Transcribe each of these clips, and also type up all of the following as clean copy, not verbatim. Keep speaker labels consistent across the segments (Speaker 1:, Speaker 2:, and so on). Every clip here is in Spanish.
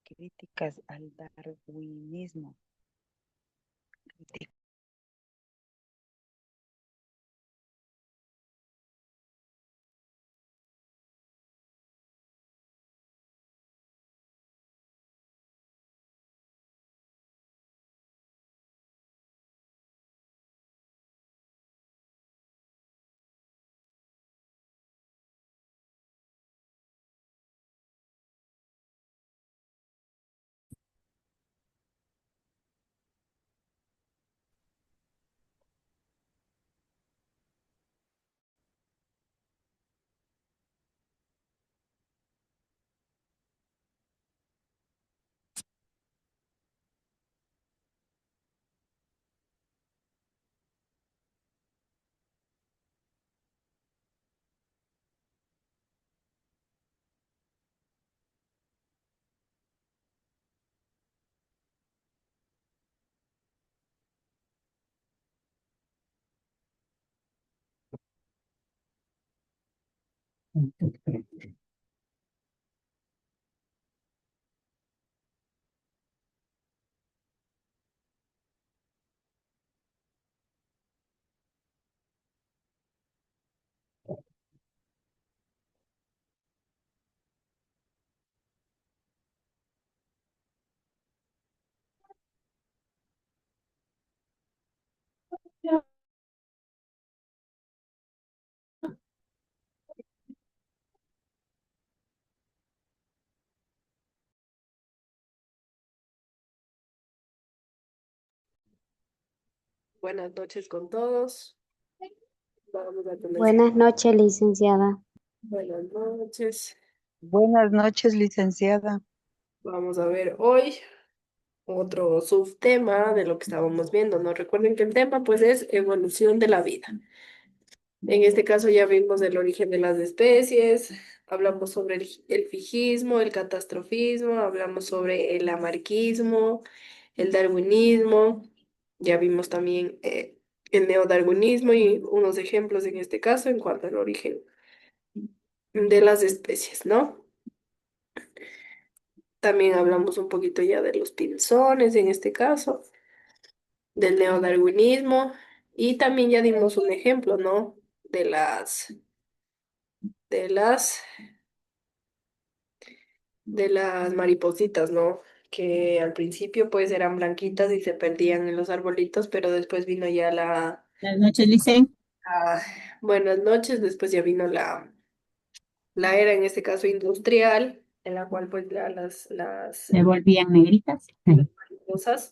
Speaker 1: críticas al darwinismo.
Speaker 2: Buenas noches con todos. Vamos a comenzar.
Speaker 3: Buenas noches, licenciada.
Speaker 2: Buenas noches.
Speaker 1: Buenas noches, licenciada.
Speaker 2: Vamos a ver hoy otro subtema de lo que estábamos viendo, ¿no? Recuerden que el tema pues es evolución de la vida. En este caso ya vimos el origen de las especies, hablamos sobre el fijismo, el catastrofismo, hablamos sobre el lamarquismo, el darwinismo, ya vimos también el neodarwinismo y unos ejemplos en este caso en cuanto al origen de las especies, ¿no? También hablamos un poquito ya de los pinzones en este caso, del neodarwinismo y también ya dimos un ejemplo, ¿no? De las, de las maripositas, ¿no? Que al principio pues eran blanquitas y se perdían en los arbolitos, pero después vino ya
Speaker 4: Buenas noches, Licen.
Speaker 2: la- buenas noches, después ya vino la era en este caso industrial, en la cual pues las
Speaker 4: Se volvían negritas.
Speaker 2: mariposas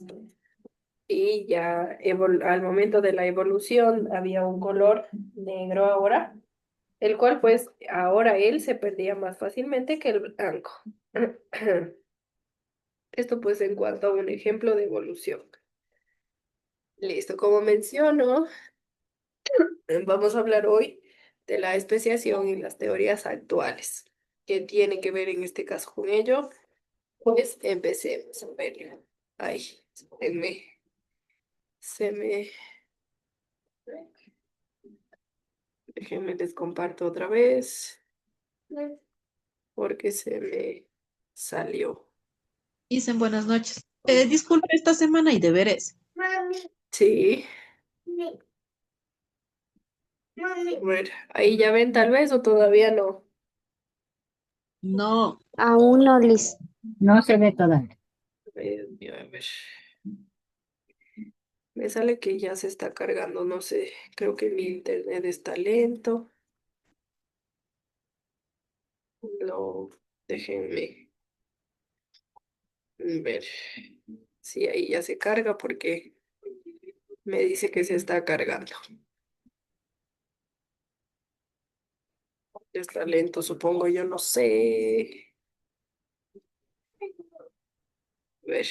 Speaker 2: y ya al momento de la evolución había un color negro ahora, el cual pues ahora él se perdía más fácilmente que el blanco. Esto pues en cuanto a un ejemplo de evolución. Listo, como menciono, vamos a hablar hoy de la especiación y las teorías actuales. ¿Qué tiene que ver en este caso con ello? Pues empecemos a ver. Ay, espérenme. Se me... Déjenme les comparto otra vez porque se me salió.
Speaker 5: Dicen buenas noches. Disculpe, esta semana hay deberes.
Speaker 2: Sí. A ver, ahí ya ven tal vez o todavía no.
Speaker 5: No,
Speaker 3: Aún no,
Speaker 4: No se ve todavía.
Speaker 2: Dios mío, a ver. Me sale que ya se está cargando, no sé. Creo que mi internet está lento. No, déjenme ver. Sí, ahí ya se carga porque me dice que se está cargando. Ya está lento, supongo, yo no sé. A ver,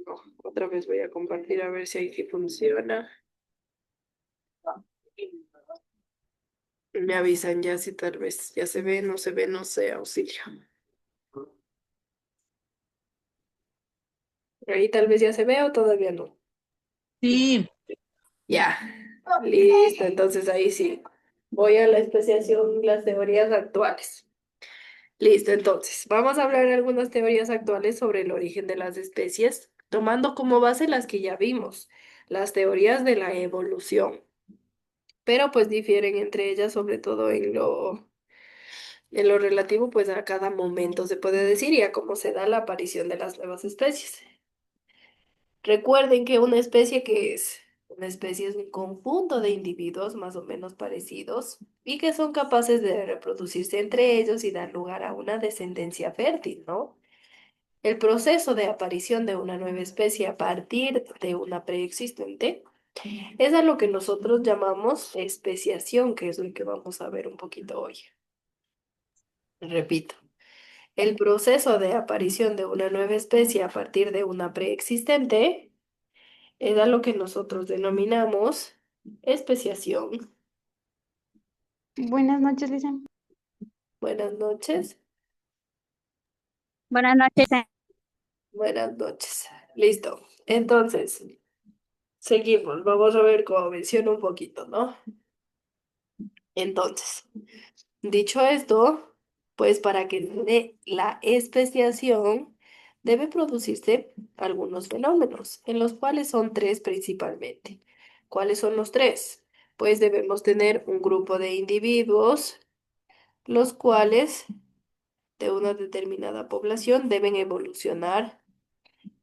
Speaker 2: no, otra vez voy a compartir a ver si ahí funciona. Me avisan ya si tal vez ya se ve, no se ve, no sé, auxilio. Ahí tal vez ya se ve o todavía no.
Speaker 5: sí,
Speaker 2: Ya, listo, entonces ahí sí. Voy a la especiación y las teorías actuales. Listo, entonces, vamos a hablar de algunas teorías actuales sobre el origen de las especies, tomando como base las que ya vimos, las teorías de la evolución, pero pues difieren entre ellas, sobre todo en lo relativo pues a cada momento, se puede decir, y a cómo se da la aparición de las nuevas especies. Recuerden que una especie que es una especie es un conjunto de individuos más o menos parecidos y que son capaces de reproducirse entre ellos y dar lugar a una descendencia fértil, ¿no? El proceso de aparición de una nueva especie a partir de una preexistente es a lo que nosotros llamamos especiación, que es lo que vamos a ver un poquito hoy. Repito. El proceso de aparición de una nueva especie a partir de una preexistente es a lo que nosotros denominamos especiación.
Speaker 3: Buenas noches, Licen.
Speaker 2: Buenas noches.
Speaker 3: Buenas noches.
Speaker 2: Buenas noches. Listo. Entonces, seguimos. Vamos a ver cómo menciono un poquito, ¿no? Entonces, dicho esto, pues para que se dé la especiación, debe producirse algunos fenómenos, en los cuales son tres principalmente. ¿Cuáles son los tres? Pues debemos tener un grupo de individuos, los cuales de una determinada población deben evolucionar,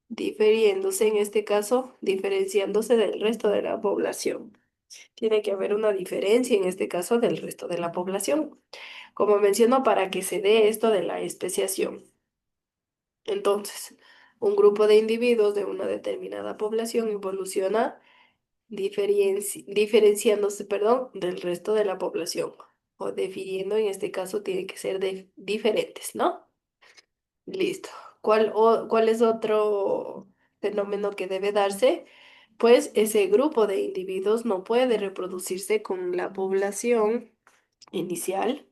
Speaker 2: difiriéndose, en este caso, diferenciándose del resto de la población. Tiene que haber una diferencia, en este caso, del resto de la población. Como menciono, para que se dé esto de la especiación. Entonces, un grupo de individuos de una determinada población evoluciona diferenciándose, perdón, del resto de la población. O difiriendo, en este caso, tiene que ser diferentes, ¿no? Listo. ¿Cuál es otro fenómeno que debe darse? Pues ese grupo de individuos no puede reproducirse con la población inicial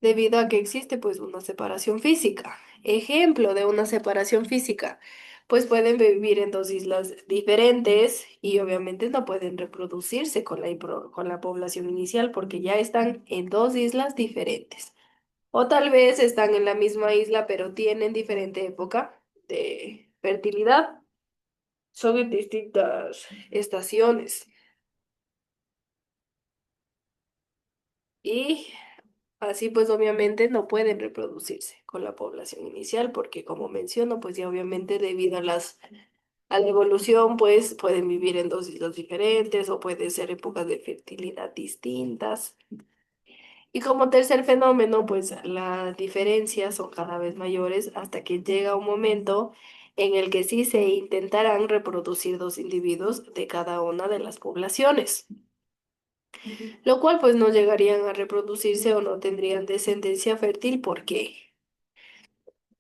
Speaker 2: debido a que existe pues una separación física. Ejemplo de una separación física, pues pueden vivir en dos islas diferentes y obviamente no pueden reproducirse con con la población inicial porque ya están en dos islas diferentes. O tal vez están en la misma isla pero tienen diferente época de fertilidad. Son en distintas estaciones. Y así pues obviamente no pueden reproducirse con la población inicial porque como menciono pues ya obviamente debido a a la evolución pues pueden vivir en dos islas diferentes o puede ser épocas de fertilidad distintas. Y como tercer fenómeno pues las diferencias son cada vez mayores hasta que llega un momento en el que sí se intentarán reproducir dos individuos de cada una de las poblaciones, lo cual pues no llegarían a reproducirse o no tendrían descendencia fértil. ¿Por qué?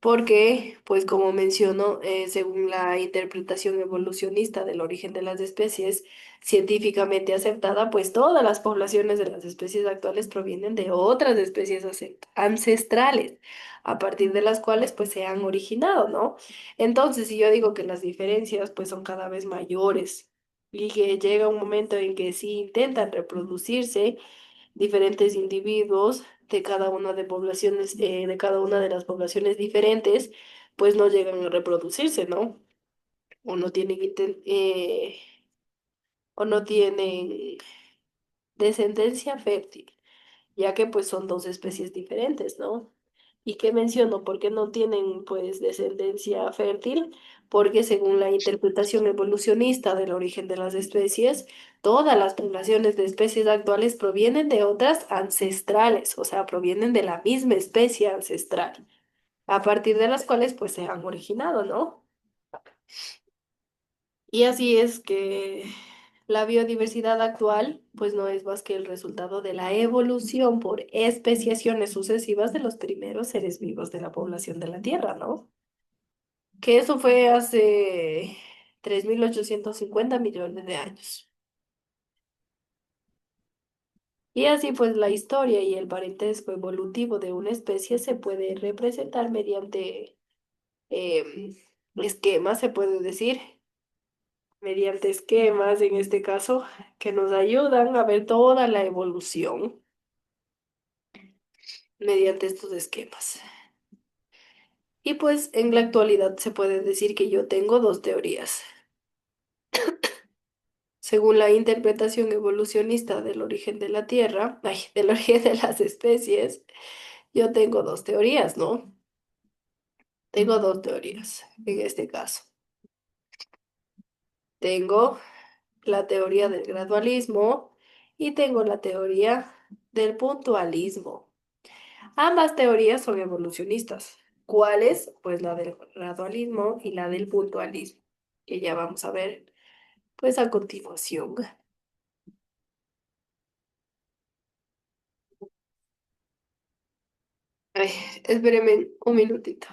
Speaker 2: Porque, pues como menciono, según la interpretación evolucionista del origen de las especies científicamente aceptada, pues todas las poblaciones de las especies actuales provienen de otras especies ancestrales, a partir de las cuales pues se han originado, ¿no? Entonces, si yo digo que las diferencias pues son cada vez mayores y que llega un momento en que sí intentan reproducirse, diferentes individuos de cada una de poblaciones, de cada una de las poblaciones diferentes, pues no llegan a reproducirse, ¿no? O no tienen, o no tienen descendencia fértil, ya que pues son dos especies diferentes, ¿no? ¿Y qué menciono? ¿Por qué no tienen pues descendencia fértil? Porque según la interpretación evolucionista del origen de las especies, todas las poblaciones de especies actuales provienen de otras ancestrales, o sea, provienen de la misma especie ancestral, a partir de las cuales pues se han originado, ¿no? Y así es que la biodiversidad actual, pues no es más que el resultado de la evolución por especiaciones sucesivas de los primeros seres vivos de la población de la Tierra, ¿no? Que eso fue hace 3.850 millones de años. Y así pues la historia y el parentesco evolutivo de una especie se puede representar mediante esquemas, se puede decir, mediante esquemas, en este caso, que nos ayudan a ver toda la evolución mediante estos esquemas. Y pues en la actualidad se puede decir que yo tengo dos teorías. Según la interpretación evolucionista del origen de la Tierra, del origen de las especies, yo tengo dos teorías, ¿no? Tengo dos teorías en este caso. Tengo la teoría del gradualismo y tengo la teoría del puntualismo. Ambas teorías son evolucionistas. ¿Cuáles? Pues la del gradualismo y la del puntualismo, que ya vamos a ver pues a continuación. Ay, espérenme un minutito.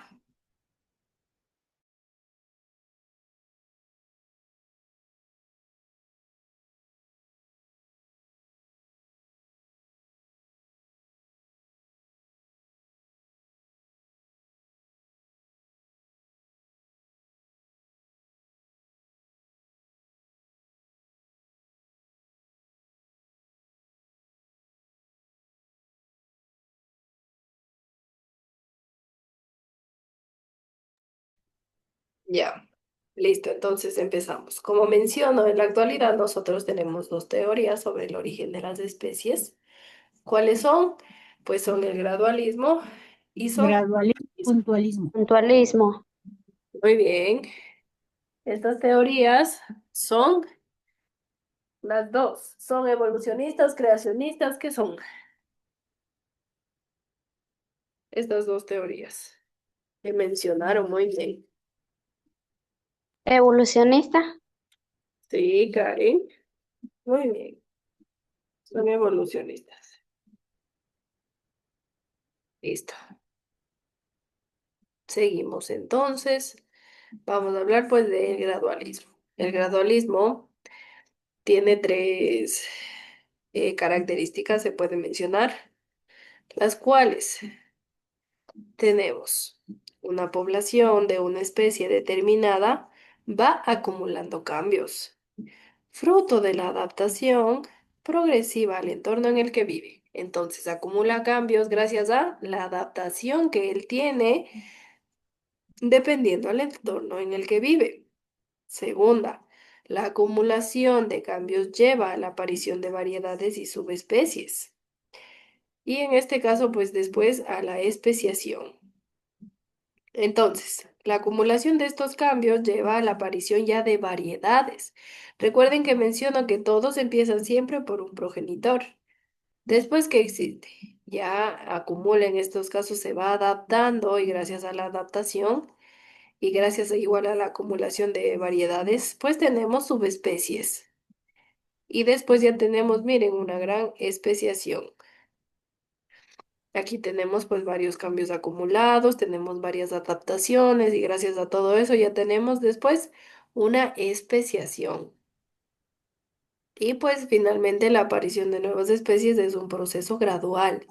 Speaker 2: Ya, listo, entonces empezamos. Como menciono, en la actualidad nosotros tenemos dos teorías sobre el origen de las especies. ¿Cuáles son? Pues son el gradualismo y son...
Speaker 4: Gradualismo, puntualismo.
Speaker 3: Puntualismo.
Speaker 2: Muy bien. Estas teorías son las dos. Son evolucionistas, creacionistas, ¿qué son? Estas dos teorías que mencionaron muy bien.
Speaker 3: Evolucionista.
Speaker 2: Sí, Karen. Muy bien. Son evolucionistas. Listo. Seguimos entonces. Vamos a hablar pues del gradualismo. El gradualismo tiene tres características, se pueden mencionar, las cuales tenemos una población de una especie determinada va acumulando cambios, fruto de la adaptación progresiva al entorno en el que vive. Entonces acumula cambios gracias a la adaptación que él tiene dependiendo del entorno en el que vive. Segunda, la acumulación de cambios lleva a la aparición de variedades y subespecies. Y en este caso, pues después a la especiación. Entonces, la acumulación de estos cambios lleva a la aparición ya de variedades. Recuerden que menciono que todos empiezan siempre por un progenitor. Después que existe, ya acumula en estos casos, se va adaptando y gracias a la adaptación y gracias igual a la acumulación de variedades, pues tenemos subespecies. Y después ya tenemos, miren, una gran especiación. Aquí tenemos pues varios cambios acumulados, tenemos varias adaptaciones y gracias a todo eso ya tenemos después una especiación. Y pues finalmente la aparición de nuevas especies es un proceso gradual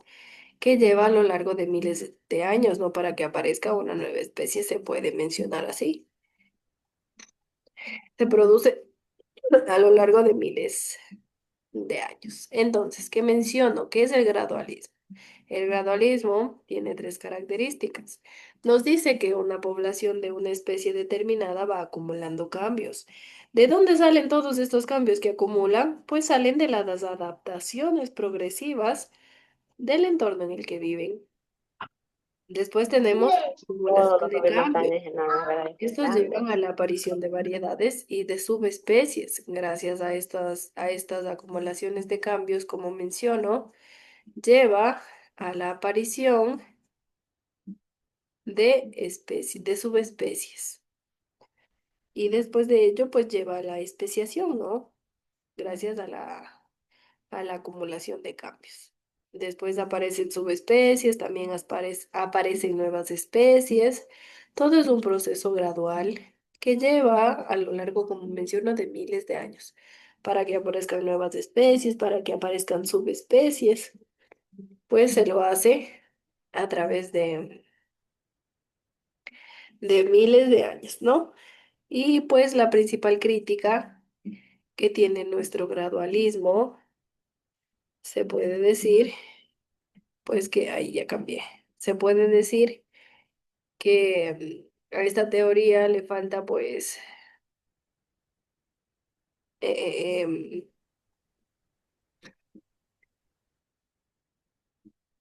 Speaker 2: que lleva a lo largo de miles de años, ¿no? Para que aparezca una nueva especie se puede mencionar así. Se produce a lo largo de miles de años. Entonces, ¿qué menciono? ¿Qué es el gradualismo? El gradualismo tiene tres características. Nos dice que una población de una especie determinada va acumulando cambios. ¿De dónde salen todos estos cambios que acumulan? Pues salen de las adaptaciones progresivas del entorno en el que viven. Después tenemos acumulación de cambios. Estos llevan a la aparición de variedades y de subespecies. Gracias a estas acumulaciones de cambios, como menciono, lleva a la aparición de especies, de subespecies. Y después de ello, pues lleva a la especiación, ¿no? Gracias a la acumulación de cambios. Después aparecen subespecies, también aparecen nuevas especies. Todo es un proceso gradual que lleva a lo largo, como menciono, de miles de años, para que aparezcan nuevas especies, para que aparezcan subespecies. Pues se lo hace a través de miles de años, ¿no? Y pues la principal crítica que tiene nuestro gradualismo, se puede decir, pues que ahí ya cambié. Se puede decir que a esta teoría le falta pues eh, em,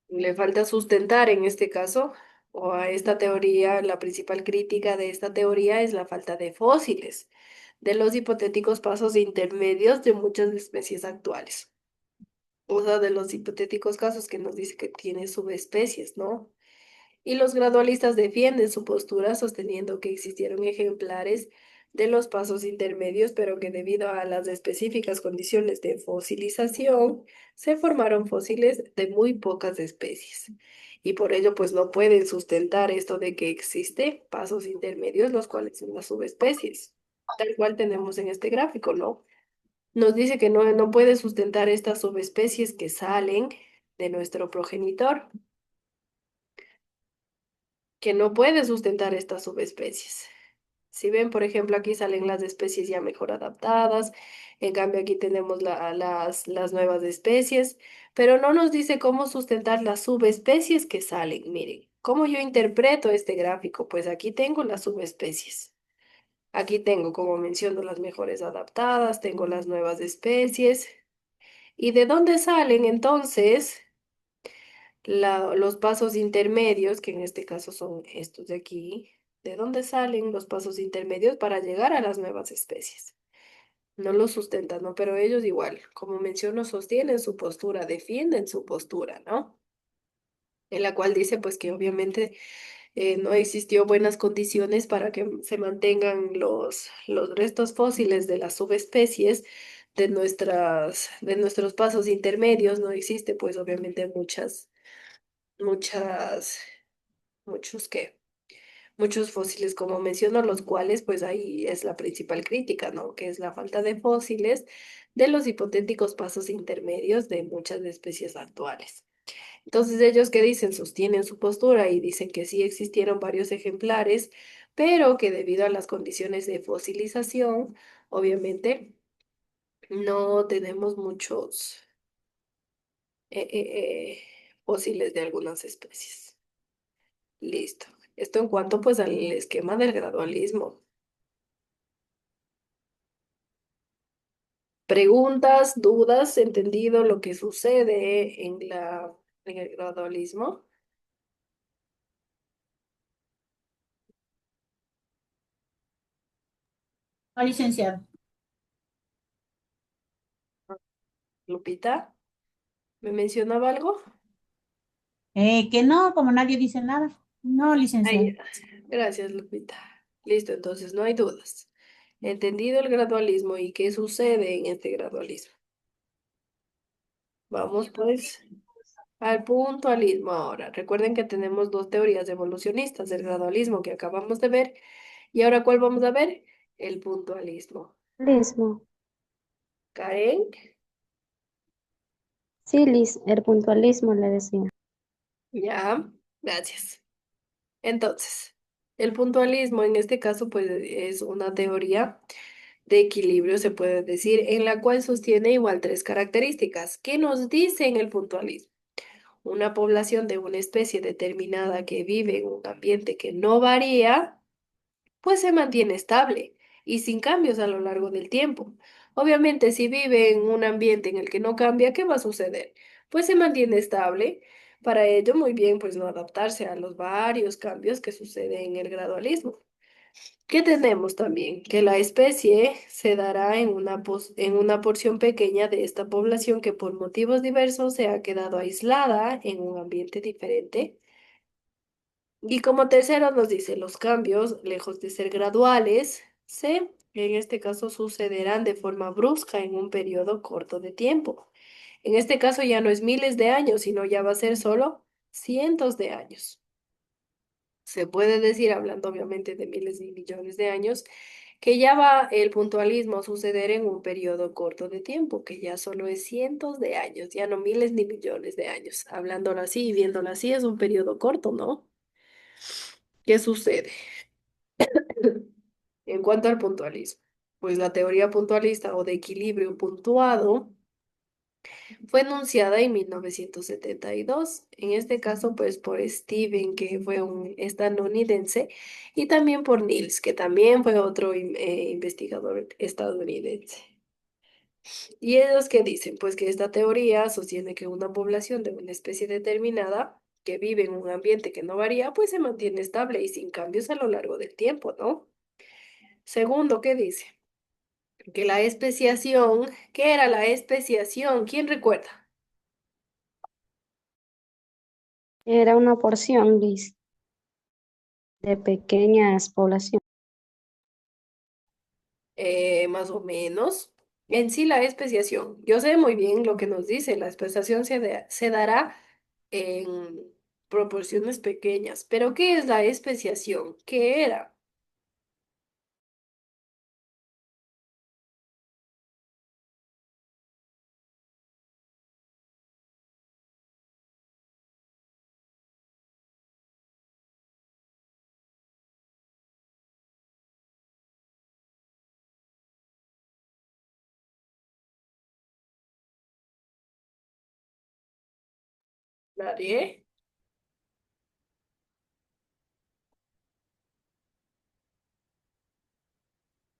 Speaker 2: le falta sustentar en este caso, o a esta teoría, la principal crítica de esta teoría es la falta de fósiles de los hipotéticos pasos intermedios de muchas especies actuales. O sea, de los hipotéticos casos que nos dice que tiene subespecies, ¿no? Y los gradualistas defienden su postura sosteniendo que existieron ejemplares de los pasos intermedios, pero que debido a las específicas condiciones de fosilización, se formaron fósiles de muy pocas especies. Y por ello, pues no pueden sustentar esto de que existe pasos intermedios, los cuales son las subespecies. Tal cual tenemos en este gráfico, ¿no? Nos dice que no puede sustentar estas subespecies que salen de nuestro progenitor, que no puede sustentar estas subespecies. Si ven, por ejemplo, aquí salen las especies ya mejor adaptadas, en cambio aquí tenemos las nuevas especies, pero no nos dice cómo sustentar las subespecies que salen. Miren, ¿cómo yo interpreto este gráfico? Pues aquí tengo las subespecies. Aquí tengo, como menciono, las mejores adaptadas, tengo las nuevas especies. ¿Y de dónde salen entonces los pasos intermedios, que en este caso son estos de aquí? ¿De dónde salen los pasos intermedios para llegar a las nuevas especies? No lo sustentan, ¿no? Pero ellos igual, como menciono, sostienen su postura, defienden su postura, ¿no? En la cual dice pues que obviamente no existió buenas condiciones para que se mantengan los restos fósiles de las subespecies de nuestros pasos intermedios. No existe pues obviamente muchas, ¿qué? Muchos fósiles, como menciono, los cuales pues ahí es la principal crítica, ¿no? Que es la falta de fósiles de los hipotéticos pasos intermedios de muchas especies actuales. Entonces, ellos qué dicen, sostienen su postura y dicen que sí existieron varios ejemplares, pero que debido a las condiciones de fosilización, obviamente, no tenemos muchos fósiles de algunas especies. Listo. Esto en cuanto pues al esquema del gradualismo. Preguntas, dudas, entendido lo que sucede en el gradualismo.
Speaker 4: No, licenciado.
Speaker 2: Lupita, ¿me mencionaba algo?
Speaker 4: Que no, como nadie dice nada. No, licenciado.
Speaker 2: Ahí, gracias, Lupita. Listo, entonces no hay dudas. Entendido el gradualismo y qué sucede en este gradualismo. Vamos pues al puntualismo ahora. Recuerden que tenemos dos teorías evolucionistas, el gradualismo que acabamos de ver y ahora ¿cuál vamos a ver? El puntualismo.
Speaker 3: Puntualismo.
Speaker 2: Karen,
Speaker 3: Sí, Liz, el puntualismo le decía.
Speaker 2: ya, gracias. Entonces, el puntualismo en este caso pues es una teoría de equilibrio, se puede decir, en la cual sostiene igual tres características. ¿Qué nos dice en el puntualismo? Una población de una especie determinada que vive en un ambiente que no varía, pues se mantiene estable y sin cambios a lo largo del tiempo. Obviamente, si vive en un ambiente en el que no cambia, ¿qué va a suceder? Pues se mantiene estable. Para ello, muy bien, pues no adaptarse a los varios cambios que suceden en el gradualismo. ¿Qué tenemos también? Que la especie se dará en una porción pequeña de esta población que por motivos diversos se ha quedado aislada en un ambiente diferente. Y como tercero nos dice, los cambios, lejos de ser graduales, en este caso sucederán de forma brusca en un periodo corto de tiempo. En este caso ya no es miles de años, sino ya va a ser solo cientos de años. Se puede decir, hablando obviamente de miles y millones de años, que ya va el puntualismo a suceder en un periodo corto de tiempo, que ya solo es cientos de años, ya no miles ni millones de años. Hablándolo así y viéndolo así, es un periodo corto, ¿no? ¿Qué sucede? En cuanto al puntualismo, pues la teoría puntualista o de equilibrio puntuado fue enunciada en 1972. En este caso, pues por Steven, que fue un estadounidense, y también por Niels, que también fue otro investigador estadounidense. ¿Y ellos qué dicen? Pues que esta teoría sostiene que una población de una especie determinada que vive en un ambiente que no varía, pues se mantiene estable y sin cambios a lo largo del tiempo, ¿no? Segundo, ¿qué dice? Que la especiación, ¿qué era la especiación? ¿Quién recuerda?
Speaker 3: Era una porción, Liz, de pequeñas poblaciones.
Speaker 2: Más o menos. En sí, la especiación. Yo sé muy bien lo que nos dice. La especiación se dará en proporciones pequeñas. Pero, ¿qué es la especiación? ¿Qué era? Nadie.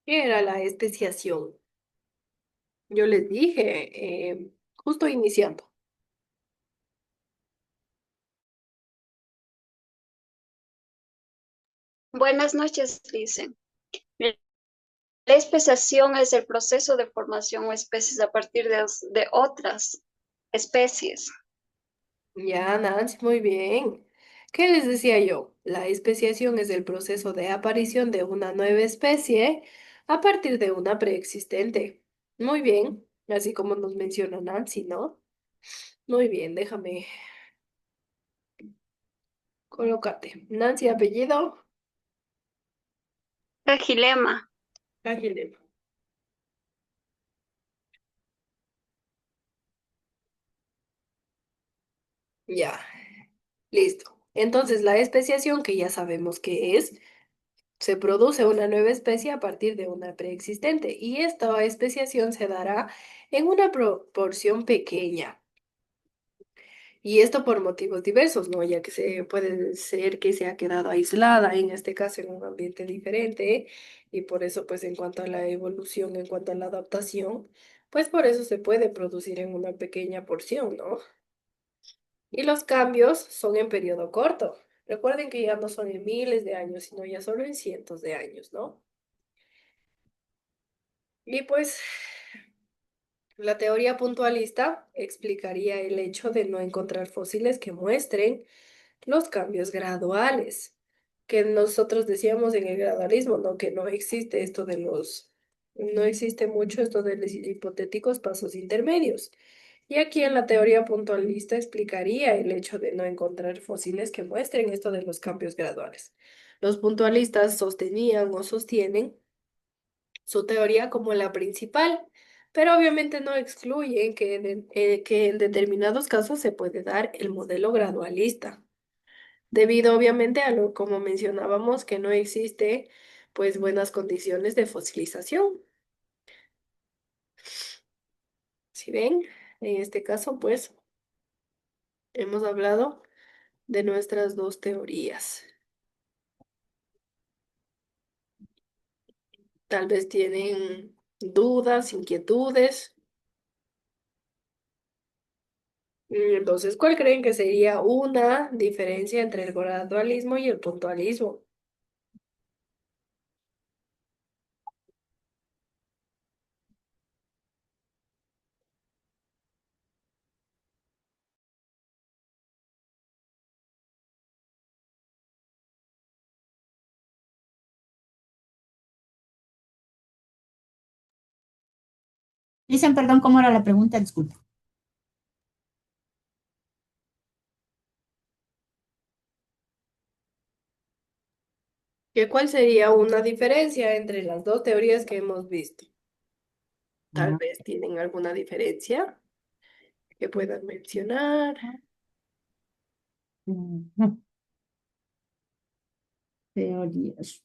Speaker 2: ¿Qué era la especiación? Yo les dije, justo iniciando.
Speaker 6: Buenas noches, dicen. La especiación es el proceso de formación o especies a partir de otras especies.
Speaker 2: Ya, Nancy, muy bien. ¿Qué les decía yo? La especiación es el proceso de aparición de una nueva especie a partir de una preexistente. Muy bien, así como nos menciona Nancy, ¿no? Muy bien, déjame colocarte. Nancy, apellido.
Speaker 6: Fragilema.
Speaker 2: Ángel. Ya, listo. Entonces, la especiación, que ya sabemos qué es, se produce una nueva especie a partir de una preexistente y esta especiación se dará en una proporción pequeña. Y esto por motivos diversos, ¿no? Ya que se puede ser que se ha quedado aislada, en este caso en un ambiente diferente, y por eso, pues en cuanto a la evolución, en cuanto a la adaptación, pues por eso se puede producir en una pequeña porción, ¿no? Y los cambios son en periodo corto. Recuerden que ya no son en miles de años, sino ya solo en cientos de años, ¿no? Y pues la teoría puntualista explicaría el hecho de no encontrar fósiles que muestren los cambios graduales, que nosotros decíamos en el gradualismo, ¿no? Que no existe esto de no existe mucho esto de los hipotéticos pasos intermedios. Y aquí en la teoría puntualista explicaría el hecho de no encontrar fósiles que muestren esto de los cambios graduales. Los puntualistas sostenían o sostienen su teoría como la principal, pero obviamente no excluyen que en determinados casos se puede dar el modelo gradualista, debido obviamente a lo como mencionábamos que no existe pues buenas condiciones de fosilización. Si ven, en este caso pues hemos hablado de nuestras dos teorías. Tal vez tienen dudas, inquietudes. Entonces, ¿cuál creen que sería una diferencia entre el gradualismo y el puntualismo?
Speaker 4: Dicen, perdón, ¿cómo era la pregunta? Disculpa.
Speaker 2: ¿Cuál sería una diferencia entre las dos teorías que hemos visto? Tal vez tienen alguna diferencia que puedan mencionar.
Speaker 4: Teorías.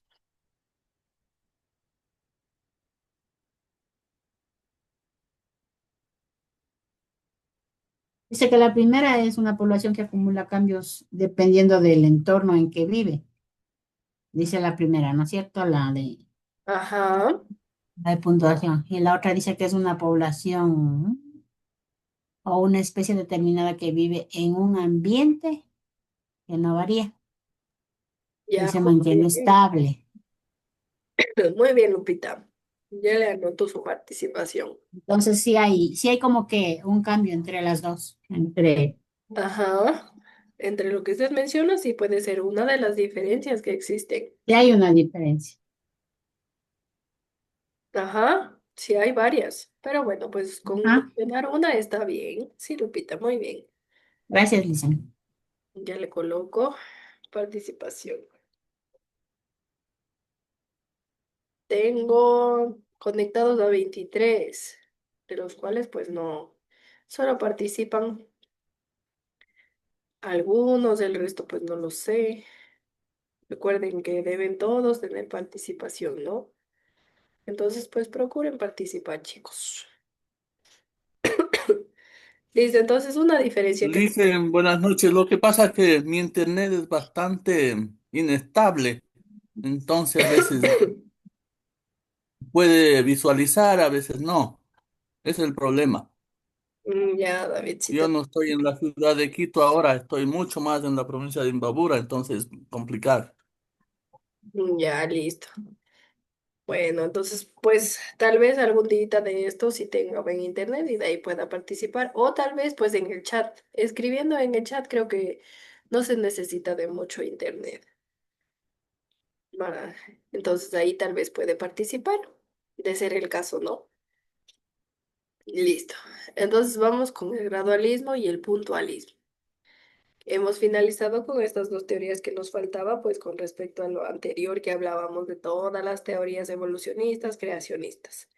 Speaker 4: Dice que la primera es una población que acumula cambios dependiendo del entorno en que vive. Dice la primera, ¿no es cierto?
Speaker 2: Ajá,
Speaker 4: La de puntuación. Y la otra dice que es una población o una especie determinada que vive en un ambiente que no varía y
Speaker 2: ya,
Speaker 4: se mantiene estable.
Speaker 2: muy bien, Lupita. Ya le anoto su participación.
Speaker 4: Entonces sí hay como que un cambio entre las dos.
Speaker 2: Ajá. Entre lo que usted menciona, sí puede ser una de las diferencias que existen.
Speaker 4: Sí hay una diferencia.
Speaker 2: Ajá, sí hay varias. Pero bueno, pues con
Speaker 4: Ajá.
Speaker 2: mencionar una está bien. Sí, Lupita, muy bien.
Speaker 4: Gracias, Lisa.
Speaker 2: Ya le coloco participación. Tengo conectados a 23, de los cuales pues no, solo participan algunos, el resto pues no lo sé. Recuerden que deben todos tener participación, ¿no? Entonces pues procuren participar, chicos. Listo, entonces una diferencia que...
Speaker 7: Dicen, buenas noches. Lo que pasa es que mi internet es bastante inestable. Entonces a veces puede visualizar, a veces no. Ese es el problema.
Speaker 2: Ya,
Speaker 7: Yo
Speaker 2: Davidcito.
Speaker 7: no estoy en la ciudad de Quito ahora, estoy mucho más en la provincia de Imbabura, entonces complicado.
Speaker 2: Ya, listo. Bueno, entonces, pues tal vez algún día de esto sí tenga buen internet y de ahí pueda participar. O tal vez pues en el chat. Escribiendo en el chat creo que no se necesita de mucho internet. Para- Entonces ahí tal vez puede participar, de ser el caso, ¿no? Listo. Entonces vamos con el gradualismo y el puntualismo. Hemos finalizado con estas dos teorías que nos faltaba, pues con respecto a lo anterior que hablábamos de todas las teorías evolucionistas, creacionistas.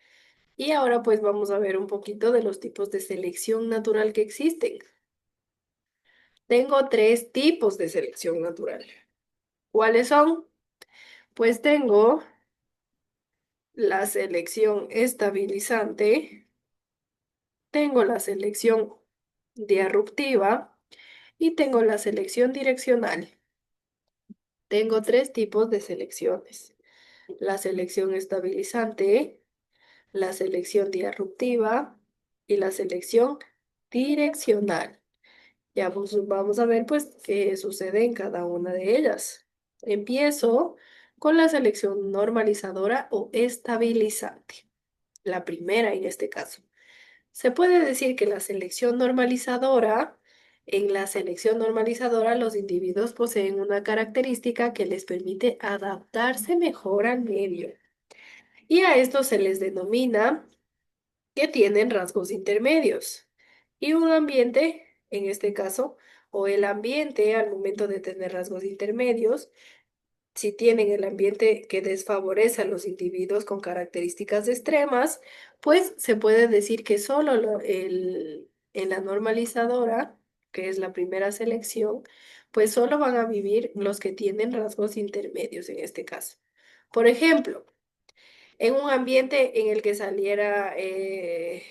Speaker 2: Y ahora pues vamos a ver un poquito de los tipos de selección natural que existen. Tengo tres tipos de selección natural. ¿Cuáles son? Pues tengo la selección estabilizante, tengo la selección disruptiva y tengo la selección direccional. Tengo tres tipos de selecciones. La selección estabilizante, la selección disruptiva y la selección direccional. Ya vamos a ver pues qué sucede en cada una de ellas. Empiezo con la selección normalizadora o estabilizante. La primera en este caso. Se puede decir que en la selección normalizadora, los individuos poseen una característica que les permite adaptarse mejor al medio. Y a esto se les denomina que tienen rasgos intermedios. Y un ambiente, en este caso, o el ambiente al momento de tener rasgos intermedios, si tienen el ambiente que desfavorece a los individuos con características extremas, pues se puede decir que solo en la normalizadora, que es la primera selección, pues solo van a vivir los que tienen rasgos intermedios en este caso. Por ejemplo, en un ambiente en el que saliera, en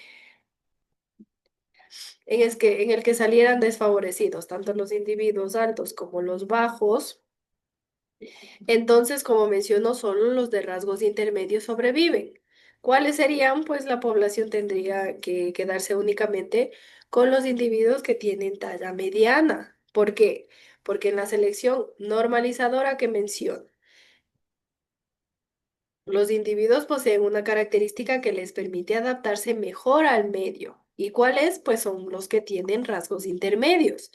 Speaker 2: el que salieran desfavorecidos tanto los individuos altos como los bajos, entonces, como menciono, solo los de rasgos intermedios sobreviven. ¿Cuáles serían? Pues la población tendría que quedarse únicamente con los individuos que tienen talla mediana. ¿Por qué? Porque en la selección normalizadora que menciono, los individuos poseen una característica que les permite adaptarse mejor al medio. ¿Y cuáles? Pues son los que tienen rasgos intermedios.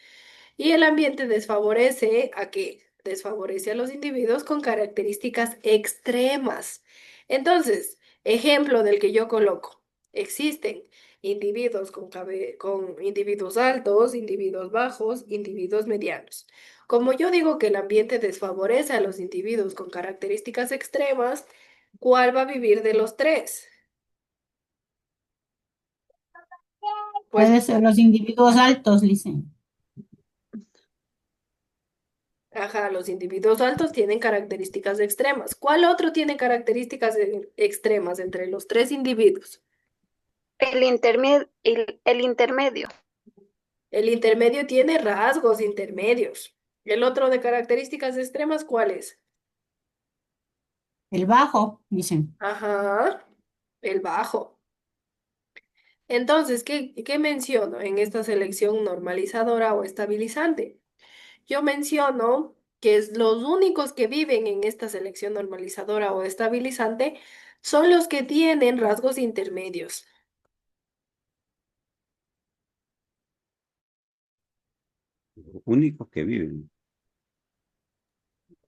Speaker 2: Y el ambiente desfavorece a qué? Desfavorece a los individuos con características extremas. Entonces, ejemplo del que yo coloco, existen individuos con individuos altos, individuos bajos, individuos medianos. Como yo digo que el ambiente desfavorece a los individuos con características extremas, ¿cuál va a vivir de los tres? Pues
Speaker 4: Puede ser los individuos altos, dicen.
Speaker 2: ajá, los individuos altos tienen características extremas. ¿Cuál otro tiene características extremas entre los tres individuos?
Speaker 6: El intermedio.
Speaker 2: El intermedio tiene rasgos intermedios. El otro de características extremas, ¿cuál es?
Speaker 4: El bajo, dicen.
Speaker 2: Ajá, el bajo. Entonces, ¿qué menciono en esta selección normalizadora o estabilizante? Yo menciono que los únicos que viven en esta selección normalizadora o estabilizante son los que tienen rasgos intermedios.
Speaker 8: Únicos que viven.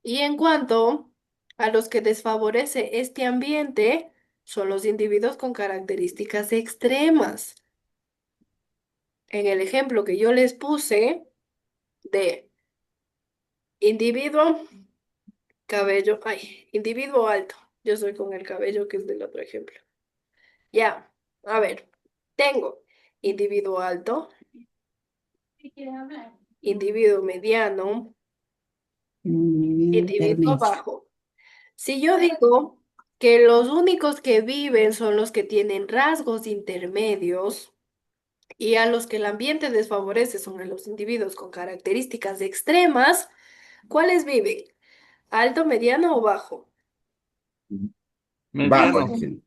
Speaker 2: Y en cuanto a los que desfavorece este ambiente, son los individuos con características extremas. En el ejemplo que yo les puse de individuo, cabello, ay, individuo alto. Yo soy con el cabello que es del otro ejemplo. Ya, a ver, tengo individuo alto, individuo mediano, individuo
Speaker 4: Intermedio.
Speaker 2: bajo. Si yo digo que los únicos que viven son los que tienen rasgos intermedios y a los que el ambiente desfavorece son a los individuos con características extremas, ¿cuáles viven? ¿Alto, mediano o bajo?
Speaker 8: Bajo,
Speaker 7: Mediano,
Speaker 8: dicen.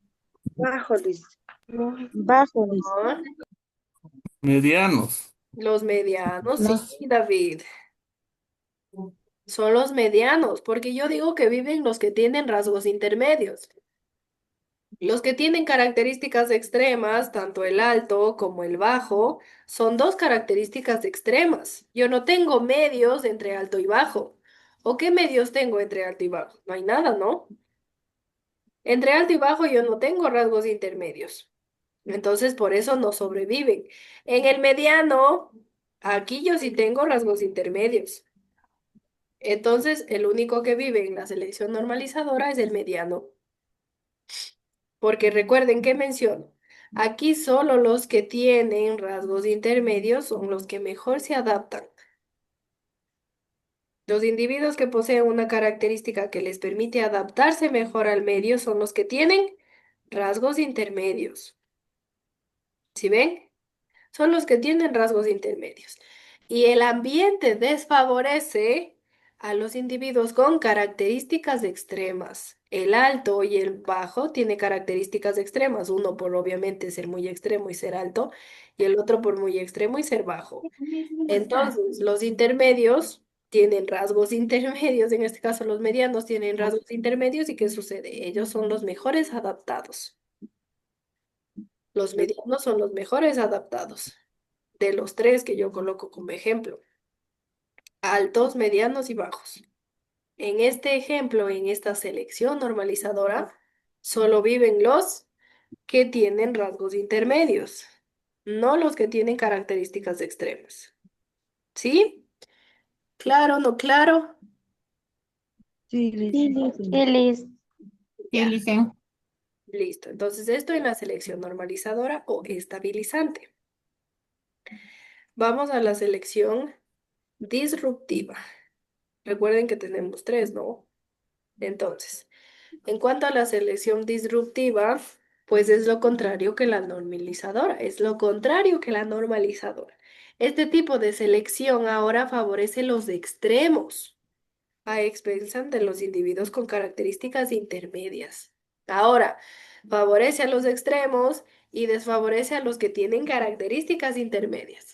Speaker 1: Bajo, dice.
Speaker 3: Bajo, dice.
Speaker 2: ¿No?
Speaker 7: medianos.
Speaker 2: Los medianos, sí,
Speaker 4: Los,
Speaker 2: David. Son los medianos, porque yo digo que viven los que tienen rasgos intermedios. Los que tienen características extremas, tanto el alto como el bajo, son dos características extremas. Yo no tengo medios entre alto y bajo. ¿O qué medios tengo entre alto y bajo? No hay nada, ¿no? Entre alto y bajo yo no tengo rasgos intermedios. Entonces, por eso no sobreviven. En el mediano, aquí yo sí tengo rasgos intermedios. Entonces, el único que vive en la selección normalizadora es el mediano. Porque recuerden que menciono, aquí solo los que tienen rasgos intermedios son los que mejor se adaptan. Los individuos que poseen una característica que les permite adaptarse mejor al medio son los que tienen rasgos intermedios. ¿Sí ven? Son los que tienen rasgos intermedios. Y el ambiente desfavorece a los individuos con características extremas. El alto y el bajo tienen características extremas, uno por obviamente ser muy extremo y ser alto, y el otro por muy extremo y ser bajo. Entonces, los intermedios tienen rasgos intermedios, en este caso los medianos tienen rasgos intermedios, ¿y qué sucede? Ellos son los mejores adaptados. Los medianos son los mejores adaptados de los tres que yo coloco como ejemplo, altos, medianos y bajos. En este ejemplo, en esta selección normalizadora, solo viven los que tienen rasgos intermedios, no los que tienen características extremas. ¿Sí? ¿Claro, no claro?
Speaker 1: Sí,
Speaker 3: Sí,
Speaker 1: dice.
Speaker 3: Liz. Sí, Liz.
Speaker 4: sí,
Speaker 2: Ya,
Speaker 4: dicen.
Speaker 2: listo. Entonces, esto en la selección normalizadora o estabilizante. Vamos a la selección disruptiva. Recuerden que tenemos tres, ¿no? Entonces, en cuanto a la selección disruptiva, pues es lo contrario que la normalizadora, es lo contrario que la normalizadora. Este tipo de selección ahora favorece los extremos a expensas de los individuos con características intermedias. Ahora, favorece a los extremos y desfavorece a los que tienen características intermedias.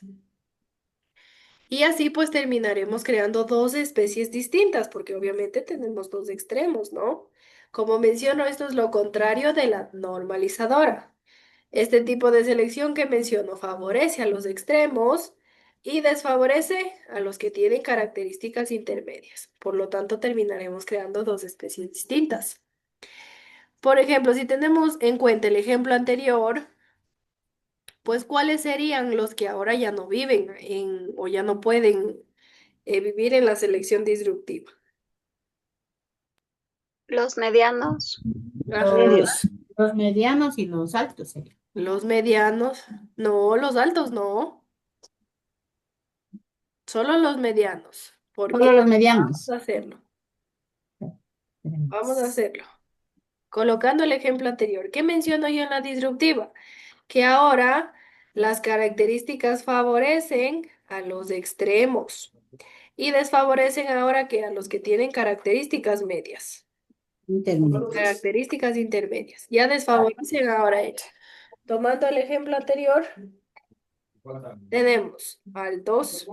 Speaker 2: Y así pues terminaremos creando dos especies distintas, porque obviamente tenemos dos extremos, ¿no? Como menciono, esto es lo contrario de la normalizadora. Este tipo de selección que menciono favorece a los extremos y desfavorece a los que tienen características intermedias. Por lo tanto, terminaremos creando dos especies distintas. Por ejemplo, si tenemos en cuenta el ejemplo anterior, pues ¿cuáles serían los que ahora ya no viven o ya no pueden vivir en la selección disruptiva?
Speaker 6: Los medianos,
Speaker 2: Ajá.
Speaker 4: Los medianos y los altos serían.
Speaker 2: Los medianos, no, los altos no, solo los medianos. ¿Por
Speaker 4: Solo
Speaker 2: qué?
Speaker 4: los
Speaker 2: Vamos
Speaker 4: medianos.
Speaker 2: a hacerlo, vamos a hacerlo. Colocando el ejemplo anterior, ¿qué menciono yo en la disruptiva? Que ahora Las características favorecen a los extremos y desfavorecen ahora que a los que tienen características medias,
Speaker 4: Intermedios.
Speaker 2: características intermedias. Ya desfavorecen ahora ellos. Tomando el ejemplo anterior, tenemos altos,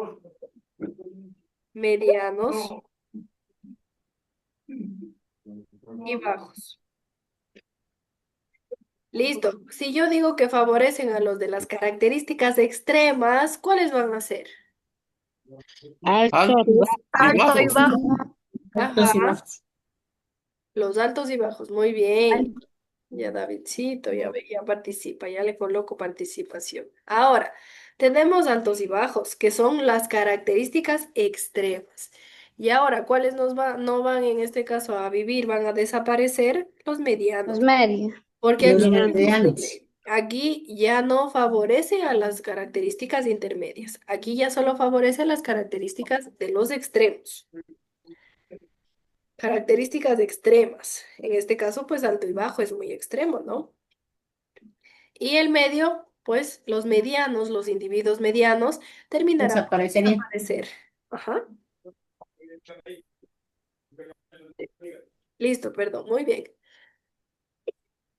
Speaker 2: medianos y bajos. Listo. Si yo digo que favorecen a los de las características extremas, ¿cuáles van a ser?
Speaker 7: Altos y
Speaker 6: Alto y
Speaker 7: bajos.
Speaker 6: bajo.
Speaker 4: Altos y
Speaker 2: Ajá,
Speaker 4: bajos.
Speaker 2: los altos y bajos. Muy bien. Ya Davidcito, ya participa, ya le coloco participación. Ahora, tenemos altos y bajos, que son las características extremas. Y ahora, ¿cuáles no van en este caso a vivir? Van a desaparecer los medianos.
Speaker 6: Los medios.
Speaker 2: Porque
Speaker 4: Los
Speaker 2: aquí, ¿qué
Speaker 4: medianos.
Speaker 2: sucede? Aquí ya no favorece a las características intermedias. Aquí ya solo favorece a las características de los extremos. Características extremas. En este caso, pues alto y bajo es muy extremo, ¿no? Y el medio, pues los medianos, los individuos medianos, terminarán por
Speaker 4: Desaparecería.
Speaker 2: desaparecer. Ajá. Listo, perdón, muy bien.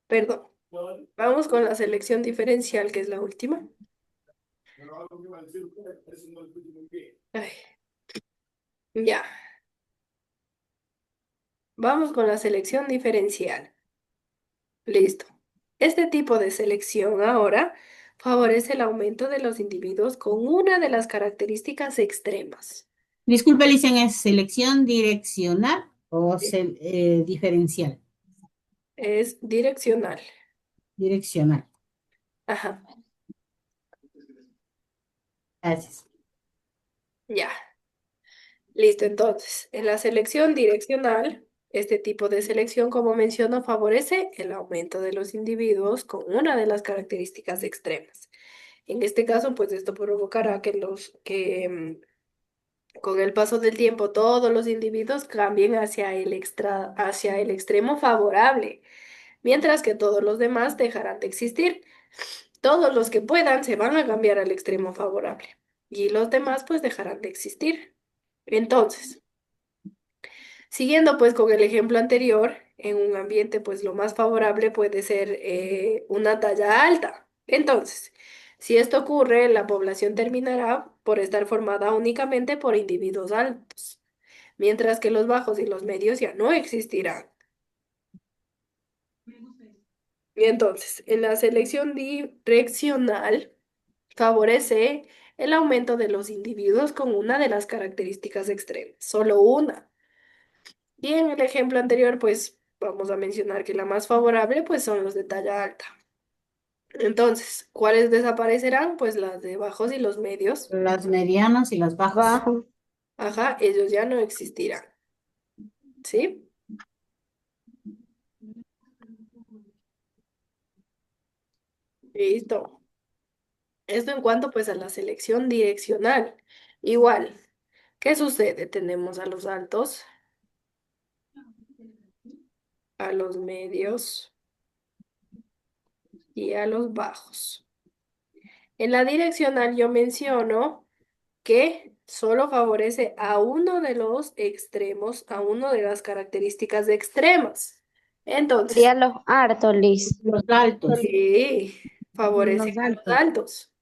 Speaker 2: Perdón. Vamos con la selección diferencial, que es la última. Ay, ya. Vamos con la selección diferencial. Listo. Este tipo de selección ahora favorece el aumento de los individuos con una de las características extremas.
Speaker 4: Disculpe, dicen, ¿es selección direccional o diferencial?
Speaker 2: Es direccional.
Speaker 4: Direccional.
Speaker 2: Ajá,
Speaker 4: Gracias.
Speaker 2: ya. Listo, entonces, en la selección direccional, este tipo de selección, como menciono, favorece el aumento de los individuos con una de las características extremas. En este caso, pues esto provocará que con el paso del tiempo todos los individuos cambien hacia el extremo favorable, mientras que todos los demás dejarán de existir. Todos los que puedan se van a cambiar al extremo favorable y los demás pues dejarán de existir. Entonces, siguiendo pues con el ejemplo anterior, en un ambiente pues lo más favorable puede ser una talla alta. Entonces, si esto ocurre, la población terminará por estar formada únicamente por individuos altos, mientras que los bajos y los medios ya no existirán. Y entonces, en la selección direccional favorece el aumento de los individuos con una de las características extremas, solo una. Y en el ejemplo anterior, pues vamos a mencionar que la más favorable, pues son los de talla alta. Entonces, ¿cuáles desaparecerán? Pues las de bajos y los medios.
Speaker 4: Los medianos y los bajos.
Speaker 6: Bajo.
Speaker 2: Ajá, ellos ya no existirán. ¿Sí? Listo. Esto en cuanto pues a la selección direccional. Igual, ¿qué sucede? Tenemos a los altos, a los medios y a los bajos. En la direccional yo menciono que solo favorece a uno de los extremos, a una de las características extremas. Entonces,
Speaker 3: Sería los hartos, Liz.
Speaker 4: Los altos.
Speaker 2: sí, favorece
Speaker 3: Los
Speaker 2: a los
Speaker 3: altos.
Speaker 2: altos.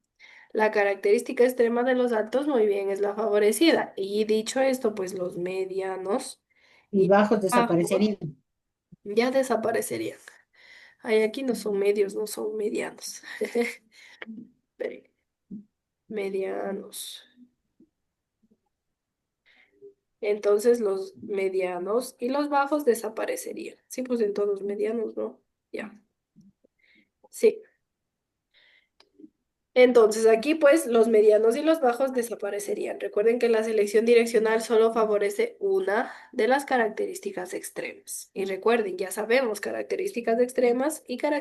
Speaker 2: La característica extrema de los altos, muy bien, es la favorecida. Y dicho esto, pues los medianos
Speaker 4: Y
Speaker 2: y
Speaker 4: bajos
Speaker 2: bajos
Speaker 4: desaparecerían.
Speaker 2: ya desaparecerían. Ay, aquí no son medios, no son medianos. Espere. Medianos. Entonces los medianos y los bajos desaparecerían. Sí, pues en todos medianos, ¿no? Ya. Sí. Entonces aquí pues los medianos y los bajos desaparecerían. Recuerden que la selección direccional solo favorece una de las características extremas. Y recuerden, ya sabemos características extremas y características